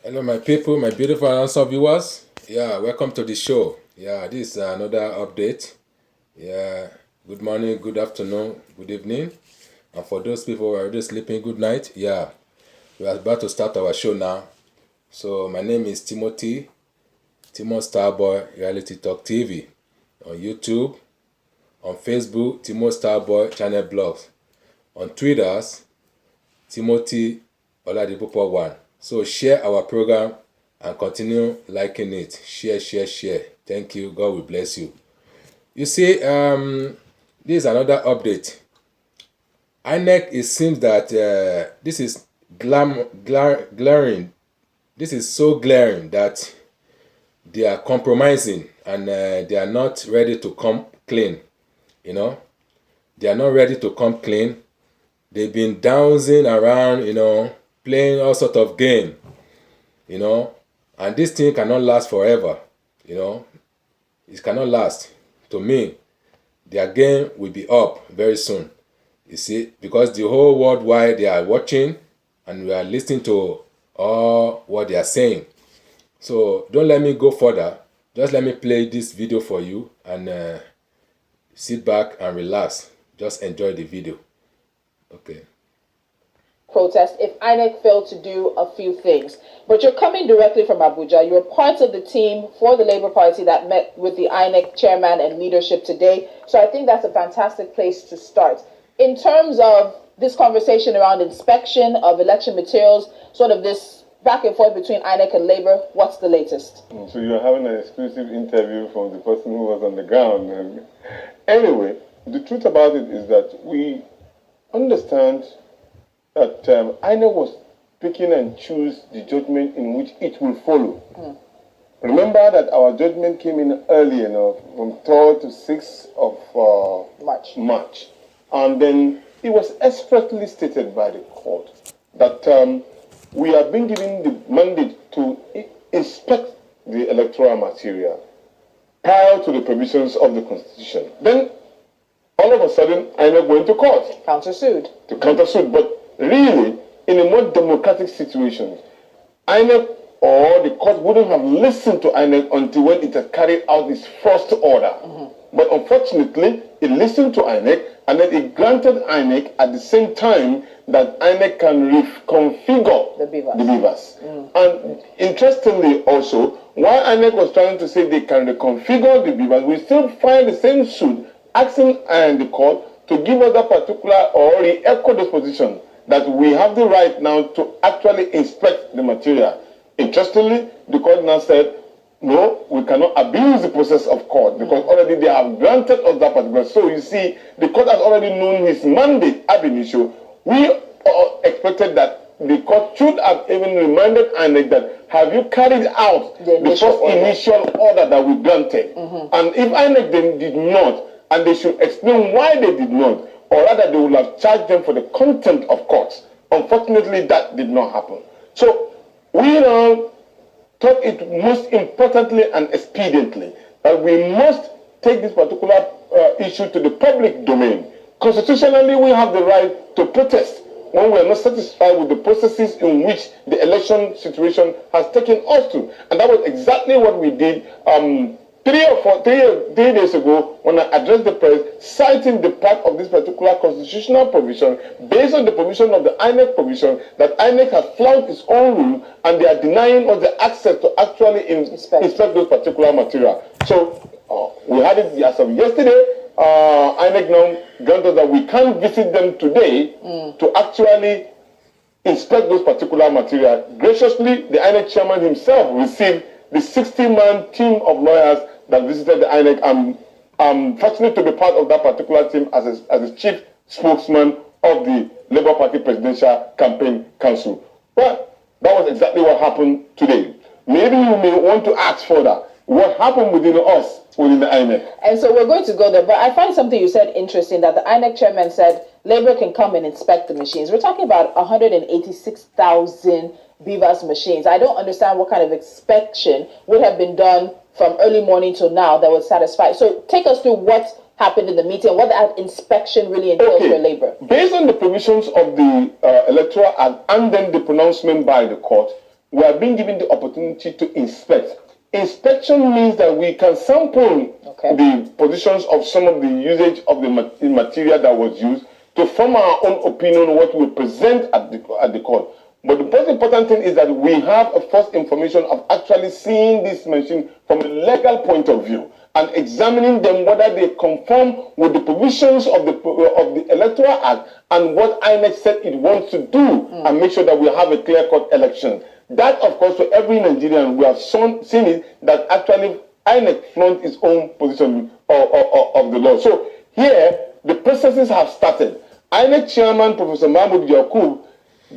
Hello, my people, my beautiful and handsome viewers. Yeah, welcome to the show. Yeah, this is another update. Yeah, good morning, good afternoon, good evening. And for those people who are already sleeping, good night. Yeah, we are about to start our show now. So, my name is Timothy, Timo Starboy Reality Talk TV. On YouTube, on Facebook, Timo Starboy Channel Blogs. On Twitters, Timothy Oladipupo 1. So share our program and continue liking it. Share. Thank you. God will bless you. You see, this is another update. Inec, it seems that this is glaring. This is so glaring that they are compromising and they are not ready to come clean. You know, they are not ready to come clean. They've been dowsing around, playing all sort of game, and this thing cannot last forever, it cannot last. To me, their game will be up very soon, you see, because the whole worldwide they are watching and we are listening to all what they are saying. So don't let me go further. Just let me play this video for you and sit back and relax. Just enjoy the video. Okay. Protest if INEC failed to do a few things. But you're coming directly from Abuja. You're part of the team for the Labour Party that met with the INEC chairman and leadership today. So I think that's a fantastic place to start. In terms of this conversation around inspection of election materials, sort of this back and forth between INEC and Labour, what's the latest? So you're having an exclusive interview from the person who was on the ground. Anyway, the truth about it is that we understand that INEC was picking and choose the judgment in which it will follow. Remember that our judgment came in early enough, from 3rd to 6th of March. And then it was expressly stated by the court that we are being given the mandate to inspect the electoral material prior to the provisions of the Constitution. Then all of a sudden, INEC went to court. Countersued. To countersued. But really, in a more democratic situation, INEC or the court wouldn't have listened to INEC until when it had carried out its first order. But unfortunately, it listened to INEC and then it granted INEC at the same time that INEC can reconfigure the beavers. And interestingly also, while INEC was trying to say they can reconfigure the beavers, we still find the same suit asking the court to give us that particular or re-echo this position that we have the right now to actually inspect the material. Interestingly, the court now said, no, we cannot abuse the process of court because already they have granted us that particular. So you see, the court has already known his mandate ab initio. We expected that the court should have even reminded INEC that have you carried out the first initial order that we granted? And if INEC then did not, and they should explain why they did not, or rather they would have charged them for the contempt of courts. Unfortunately, that did not happen. So we now thought it most importantly and expediently that we must take this particular issue to the public domain. Constitutionally, we have the right to protest when we are not satisfied with the processes in which the election situation has taken us to. And that was exactly what we did 3 days ago when I addressed the press, citing the part of this particular constitutional provision based on the provision of the INEC provision that INEC has flouted its own rule and they are denying us the access to actually inspect those particular material. So we had it as of yesterday. INEC now granted that we can't visit them today to actually inspect those particular material. Graciously, the INEC chairman himself received the 60-man team of lawyers that visited the INEC. I'm fortunate to be part of that particular team as a chief spokesman of the Labour Party Presidential Campaign Council. Well, that was exactly what happened today. Maybe you may want to ask further what happened within us, within the INEC. And so we're going to go there, but I find something you said interesting, that the INEC chairman said Labour can come and inspect the machines. We're talking about 186,000 beavers machines. I don't understand what kind of inspection would have been done from early morning till now that would satisfy. So take us through what happened in the meeting, what that inspection really entails for Labour. Based on the provisions of the Electoral Act and then the pronouncement by the court, we are being given the opportunity to inspect. Inspection means that we can sample the positions of some of the usage of the material that was used to form our own opinion on what we present at the court. But the most important thing is that we have a first information of actually seeing this machine from a legal point of view and examining them whether they conform with the provisions of the Electoral Act and what INEC said it wants to do and make sure that we have a clear-cut election. That, of course, for every Nigerian, we have seen it that actually INEC flouted its own position of the law. So here, the processes have started. INEC Chairman Professor Mahmoud Yakub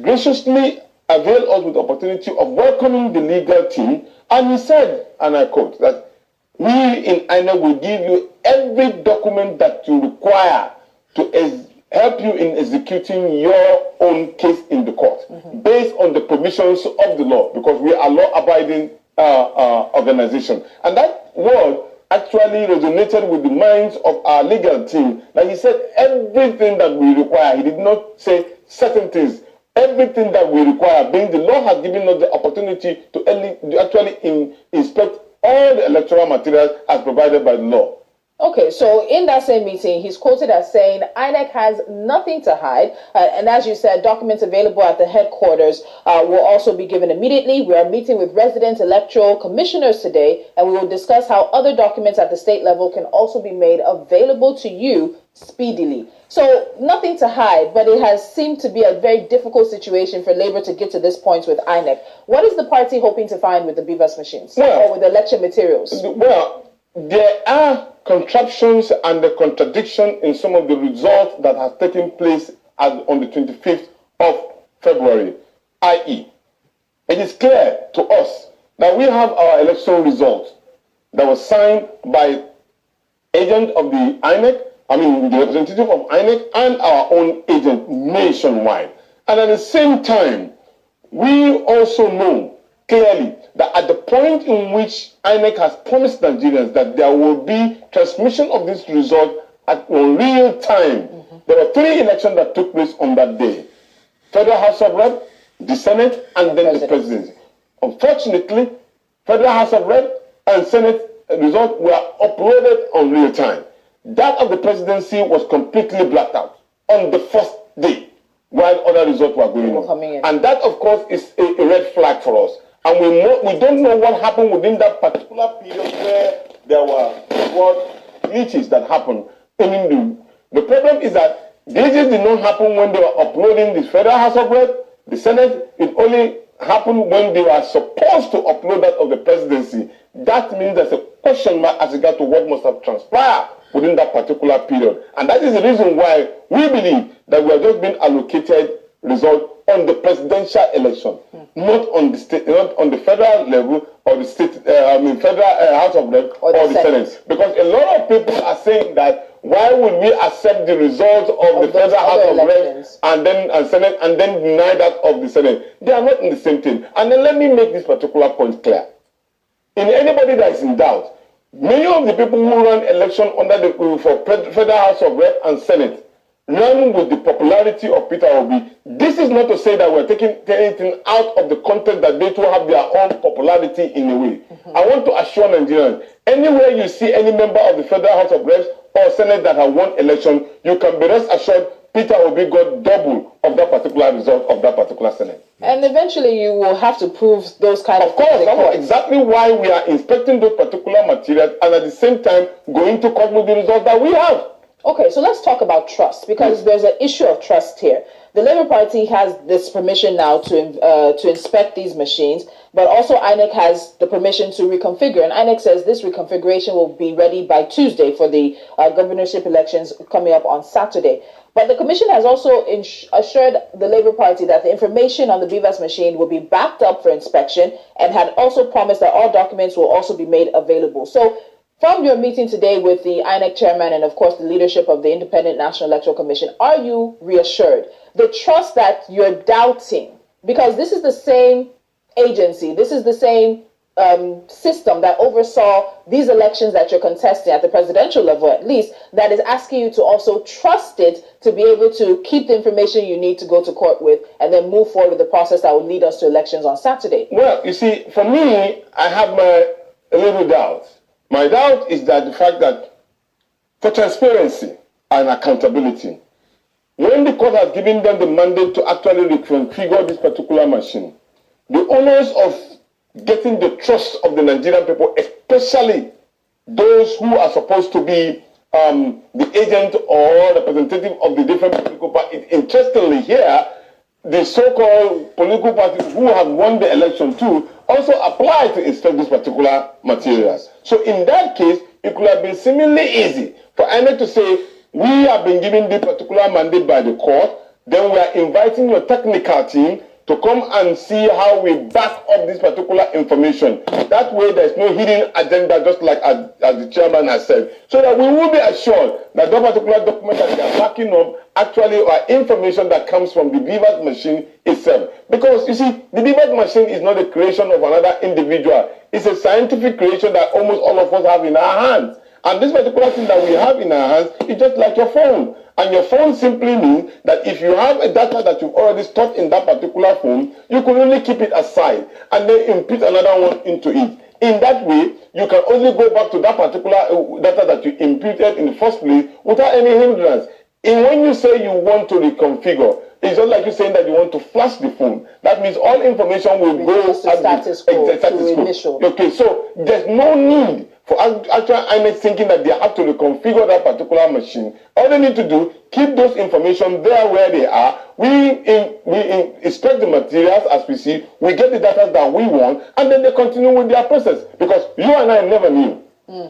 graciously availed us with the opportunity of welcoming the legal team, and he said, and I quote, that we in INEC will give you every document that you require to help you in executing your own case in the court, based on the provisions of the law, because we are law-abiding organization. And that word actually resonated with the minds of our legal team. That he said everything that we require. He did not say certain things. Everything that we require, being the law has given us the opportunity to actually inspect all the electoral materials as provided by the law. Okay, so in that same meeting, he's quoted as saying INEC has nothing to hide. And as you said, documents available at the headquarters will also be given immediately. We are meeting with resident electoral commissioners today, and we will discuss how other documents at the state level can also be made available to you speedily. So nothing to hide, but it has seemed to be a very difficult situation for Labour to get to this point with INEC. What is the party hoping to find with the BVAS machines or with the election materials? Well, there are contraptions and the contradiction in some of the results that have taken place on the 25th of February, i.e., it is clear to us that we have our election results that was signed by agent of the INEC, the representative of INEC and our own agent nationwide. And at the same time, we also know clearly that at the point in which INEC has promised Nigerians that there will be transmission of this result in real time, there were 3 elections that took place on that day. Federal House of Rep, the Senate, and then the Presidency. Unfortunately, Federal House of Rep and Senate results were uploaded on real time. That of the Presidency was completely blacked out on the first day while other results were going on. And that, of course, is a red flag for us. And we don't know what happened within that particular period where there were glitches that happened. The problem is that glitches did not happen when they were uploading the Federal House of Rep, the Senate. It only happened when they were supposed to upload that of the Presidency. That means there's a question mark as regard to what must have transpired within that particular period. And that is the reason why we believe that we have just been allocated result on the presidential election, not on the state, not on the federal level or the state, federal House of Rep or the Senate. Because a lot of people are saying that why would we accept the results of the federal House of Rep and then Senate and then deny that of the Senate? They are not in the same thing. And then let me make this particular point clear. In anybody that is in doubt, many of the people who run election under the for federal House of Rep and Senate run with the popularity of Peter Obi. This is not to say that we're taking anything out of the context that they too have their own popularity in a way. I want to assure Nigerians, anywhere you see any member of the Federal House of Reps or Senate that have won election, you can be rest assured Peter Obi got double of that particular result of that particular Senate. And eventually you will have to prove those kind of things. Of course, that's exactly why we are inspecting those particular materials and at the same time going to court with the results that we have. Okay, so let's talk about trust, because there's an issue of trust here. The Labour Party has this permission now to inspect these machines, but also INEC has the permission to reconfigure. And INEC says this reconfiguration will be ready by Tuesday for the governorship elections coming up on Saturday. But the Commission has also assured the Labour Party that the information on the BVAS machine will be backed up for inspection and had also promised that all documents will also be made available. So from your meeting today with the INEC chairman and, of course, the leadership of the Independent National Electoral Commission, are you reassured? The trust that you're doubting, because this is the same agency, this is the same system that oversaw these elections that you're contesting at the presidential level, at least, that is asking you to also trust it to be able to keep the information you need to go to court with and then move forward with the process that will lead us to elections on Saturday? Well, you see, for me, I have a little doubt. My doubt is that the fact that for transparency and accountability, when the court has given them the mandate to actually reconfigure this particular machine, the owners of getting the trust of the Nigerian people, especially those who are supposed to be the agent or representative of the different political parties. Interestingly here, the so-called political parties who have won the election too also apply to inspect this particular materials. So in that case, it could have been seemingly easy for INEC to say, we have been given this particular mandate by the court, then we are inviting your technical team to come and see how we back up this particular information. That way there's no hidden agenda, just like as the chairman has said, so that we will be assured that that particular document that they are backing up actually are information that comes from the BVAS machine itself. Because you see, the BVAS machine is not a creation of another individual. It's a scientific creation that almost all of us have in our hands. And this particular thing that we have in our hands is just like your phone. And your phone simply means that if you have a data that you've already stored in that particular phone, you can only keep it aside and then input another one into it. In that way, you can only go back to that particular data that you imputed in the first place without any hindrance. And when you say you want to reconfigure, it's just like you saying that you want to flash the phone. That means all information will go to status quo. Okay, so there's no need for actual INEC thinking that they have to reconfigure that particular machine. All they need to do, keep those information there where they are. We inspect the materials as we see, we get the data that we want, and then they continue with their process. Because you and I never knew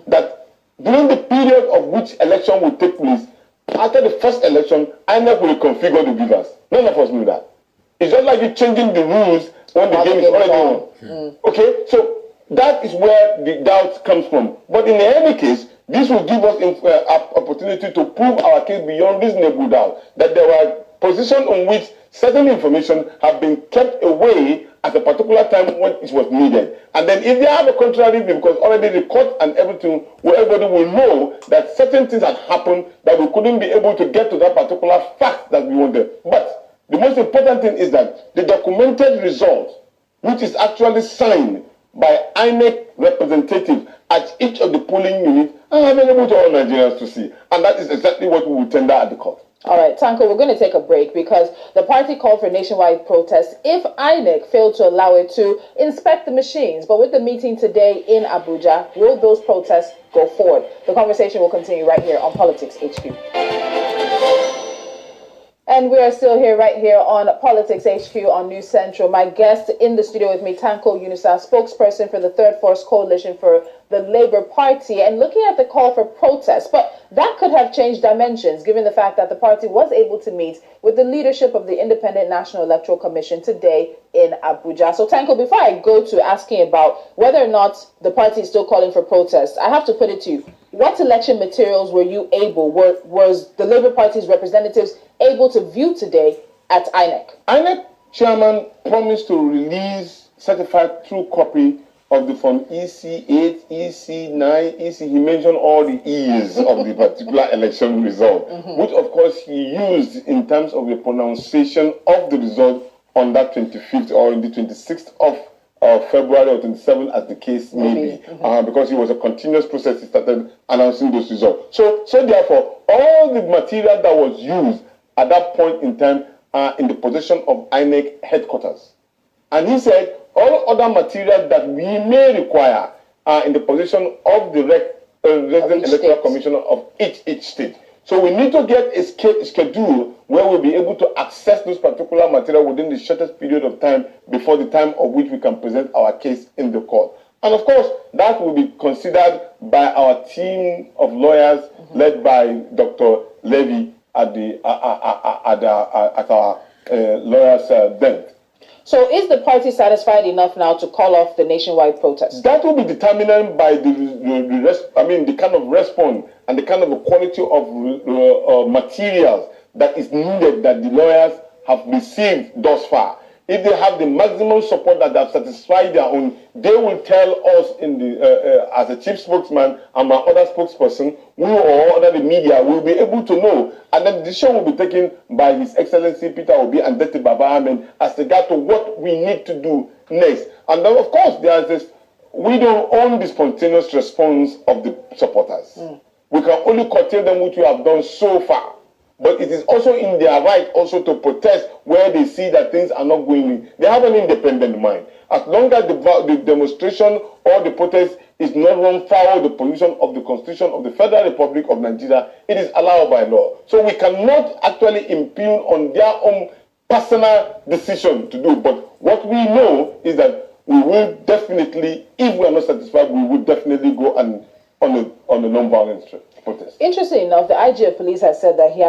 that during the period of which election will take place, after the first election, INEC will configure the BVAS. None of us knew that. It's just like you changing the rules when the game is already on. Okay, so that is where the doubt comes from. But in any case, this will give us opportunity to prove our case beyond reasonable doubt that there were positions on which certain information have been kept away at a particular time when it was needed. And then if they have a contrary view, because already the court and everything, where everybody will know that certain things had happened that we couldn't be able to get to that particular fact that we wanted. But the most important thing is that the documented result, which is actually signed by INEC representatives at each of the polling units, are available to all Nigerians to see. And that is exactly what we will tender at the court. All right, Tanko, we're going to take a break because the party called for nationwide protests if INEC failed to allow it to inspect the machines. But with the meeting today in Abuja, will those protests go forward? The conversation will continue right here on Politics HQ. And we are still here, right here on Politics HQ on News Central. My guest in the studio with me, Tanko Yunusa, spokesperson for the Third Force Coalition for the Labour Party, and looking at the call for protest. But that could have changed dimensions, given the fact that the party was able to meet with the leadership of the Independent National Electoral Commission today in Abuja. So, Tanko, before I go to asking about whether or not the party is still calling for protests, I have to put it to you. What election materials were you able, was the Labour Party's representatives able to view today at INEC? INEC chairman promised to release certified true copy of the Form EC8, EC9, EC. He mentioned all the E's of the particular election result, which of course he used in terms of the pronunciation of the result on that 25th or in the 26th of February or 27th, as the case may be, because it was a continuous process. He started announcing those results. So therefore, all the material that was used at that point in time are in the possession of INEC headquarters. And he said all other material that we may require are in the possession of the resident electoral commissioner of each state. So we need to get a schedule where we'll be able to access those particular material within the shortest period of time before the time of which we can present our case in the court. And of course, that will be considered by our team of lawyers led by Dr. Levy at our lawyers' den. So is the party satisfied enough now to call off the nationwide protest? That will be determined by the kind of response and the kind of quality of materials that is needed that the lawyers have received thus far. if they have the maximum support that they have satisfied their own, they will tell us in the as a chief spokesman and my other spokesperson, we or other the media will be able to know, and then the decision will be taken by His Excellency Peter Obi and Dr. Baba Ahmed as regard to what we need to do next. And then, of course, there is this. We don't own the spontaneous response of the supporters. We can only curtail them, which we have done so far. But it is also in their right also to protest where they see that things are not going in. They have an independent mind. As long as the demonstration or the protest is not run foul of the provision of the Constitution of the Federal Republic of Nigeria, it is allowed by law. So we cannot actually impugn on their own personal decision to do. But what we know is that we will definitely, if we are not satisfied, we will definitely go and on a non-violent protest. Interesting enough, the IG of police has said that he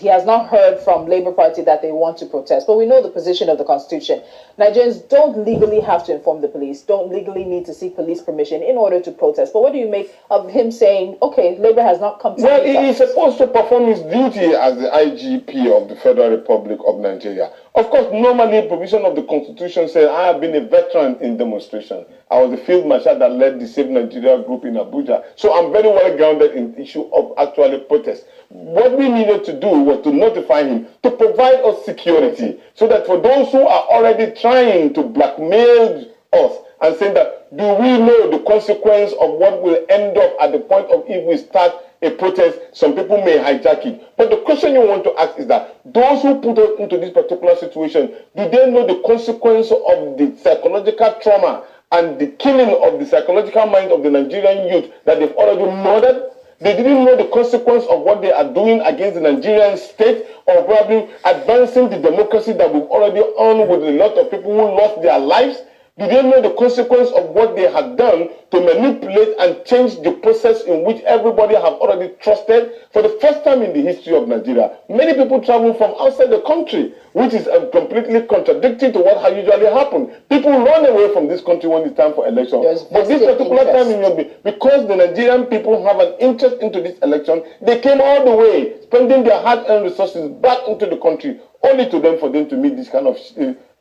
has not heard from Labour Party that they want to protest. But we know the position of the Constitution. Nigerians don't legally have to inform the police, don't legally need to seek police permission in order to protest. But what do you make of him saying, okay, Labour has not come to... Well, he is supposed to perform his duty as the IGP of the Federal Republic of Nigeria. Of course, normally provision of the Constitution says I have been a veteran in demonstration. I was the field marshal that led the Save Nigeria group in Abuja. So I'm very well grounded in the issue of actually protest. What we needed to do was to notify him, to provide us security, so that for those who are already trying to blackmail us and saying that, do we know the consequence of what will end up at the point of if we start a protest, some people may hijack it. But the question you want to ask is that those who put us into this particular situation, do they know the consequence of the psychological trauma and the killing of the psychological mind of the Nigerian youth that they've already murdered? They didn't know the consequence of what they are doing against the Nigerian state, or probably advancing the democracy that we've already earned with a lot of people who lost their lives. Do they know the consequence of what they have done to manipulate and change the process in which everybody have already trusted? For the first time in the history of Nigeria, many people travel from outside the country, which is completely contradictory to what has usually happened. People run away from this country when it's time for election. But this particular time, because the Nigerian people have an interest into this election, they came all the way, spending their hard-earned resources back into the country, only for them to meet this kind of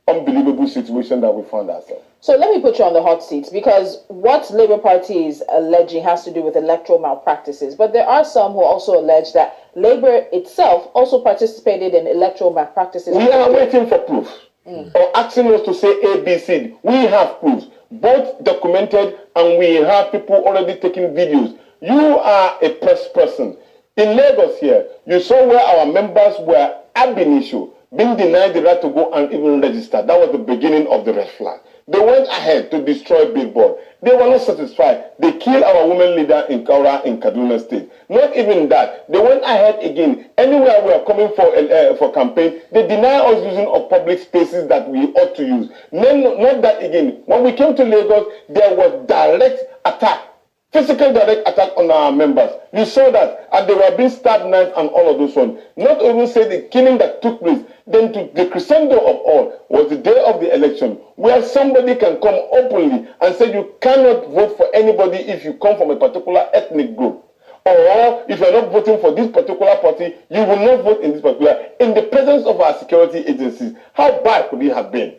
unbelievable situation that we found ourselves. So let me put you on the hot seat, because what Labour Party is alleging has to do with electoral malpractices. But there are some who also allege that Labour itself also participated in electoral malpractices. We are waiting for proof, or asking us to say ABC. We have proofs, both documented, and we have people already taking videos. You are a press person. In Lagos here, you saw where our members were ab initio being denied the right to go and even register. That was the beginning of the red flag. They went ahead to destroy Billboard. They were not satisfied. They killed our women leader in Kaura in Kaduna State. Not even that. They went ahead again. Anywhere we are coming for campaign, they deny us using of public spaces that we ought to use. Not that again. When we came to Lagos, there was direct attack. Physical direct attack on our members. You saw that, and they were being stabbed knives and all of those ones. Not even say the killing that took place. Then to the crescendo of all was the day of the election, where somebody can come openly and say you cannot vote for anybody if you come from a particular ethnic group. Or if you're not voting for this particular party, you will not vote in this particular. In the presence of our security agencies, how bad could it have been?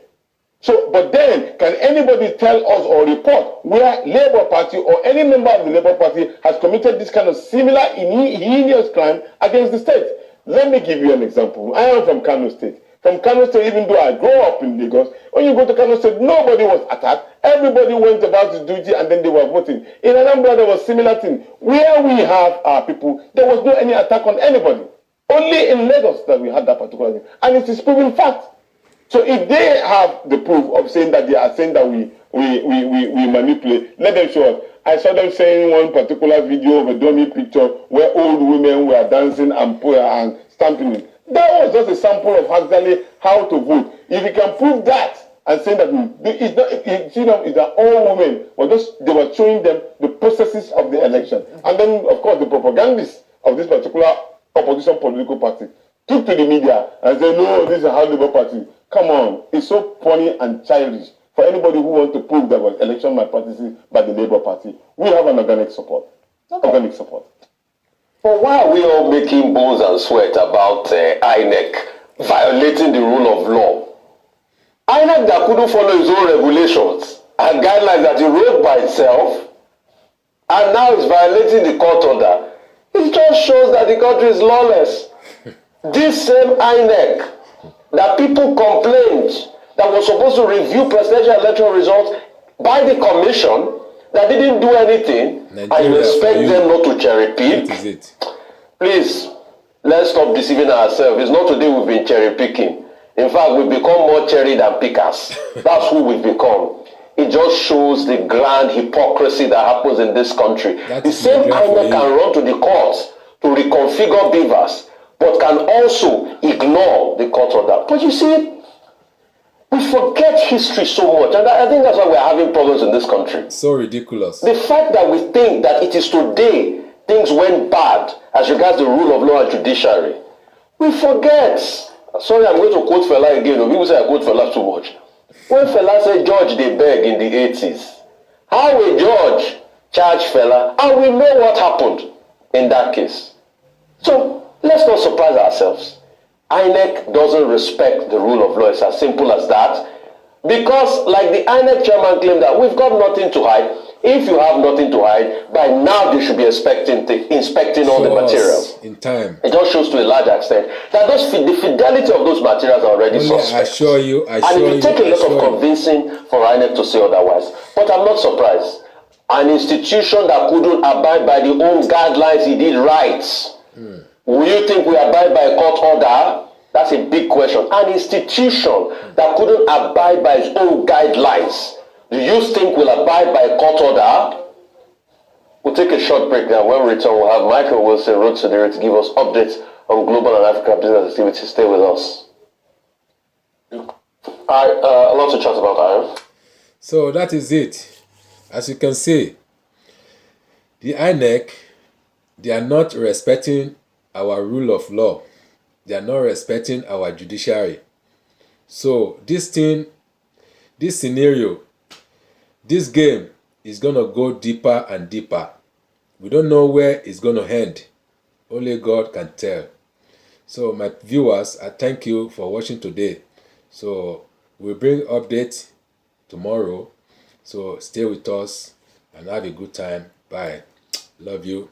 So, but then, can anybody tell us or report where Labour Party or any member of the Labour Party has committed this kind of similar heinous crime against the state? Let me give you an example. I am from Kano State. From Kano State, even though I grew up in Lagos, when you go to Kano State, nobody was attacked. Everybody went about his duty and then they were voting. In Anambra, there was similar thing. Where we have our people, there was no any attack on anybody. Only in Lagos that we had that particular thing. And it is proven fact. So if they have the proof of saying that they are saying that we manipulate, let them show us. I saw them saying one particular video of a dummy picture where old women were dancing and stamping it. That was just a sample of actually how to vote. If you can prove that and say that it's an old women, but they were showing them the processes of the election. And then, of course, the propagandists of this particular opposition political party took to the media and said, no, this is how Labour Party. Come on, it's so funny and childish for anybody who wants to prove there was election malpractices by the Labour Party. We have an organic support. Okay. Organic support. But why are we all making bones and sweat about INEC violating the rule of law? INEC that couldn't follow its own regulations and guidelines that it wrote by itself, and now is violating the court order. It just shows that the country is lawless. This same INEC that people complained that was supposed to review presidential election results by the commission that didn't do anything, and you expect them not to cherry pick. That is it. Please, let's stop deceiving ourselves. It's not today we've been cherry picking. In fact, we've become more cherry than pickers. That's who we've become. It just shows the grand hypocrisy that happens in this country. The same INEC can run to the courts to reconfigure beavers, but can also ignore the court order. But you see, we forget history so much, and I think that's why we're having problems in this country. So ridiculous. The fact that we think that it is today things went bad as regards the rule of law and judiciary, we forget. Sorry, I'm going to quote Fela again. People say I quote Fela too much. When Fela said George they beg in the 80s, how will George charge Fela? And we know what happened in that case. So let's not surprise ourselves. INEC doesn't respect the rule of law. It's as simple as that. Because like the INEC chairman claimed that we've got nothing to hide. If you have nothing to hide, by now they should be inspecting all the materials. In time. It just shows to a large extent that the fidelity of those materials are already suspect. I assure you. And it will take a lot of convincing for INEC to say otherwise. But I'm not surprised. An institution that couldn't abide by the own guidelines it did right. Will you think we abide by a court order? That's a big question. An institution that couldn't abide by its own guidelines, do you think will abide by a court order? We'll take a short break now. When we return, we'll have Michael Wilson, Road to the to give us updates on global and African business activities. Stay with us. A lot to chat about, Aaron. So that is it. As you can see, the INEC, they are not respecting our rule of law. They are not respecting our judiciary. So this thing, this scenario, this game is going to go deeper and deeper. We don't know where it's going to end. Only God can tell. So my viewers, I thank you for watching today. So we'll bring updates tomorrow. So stay with us and have a good time. Bye. Love you.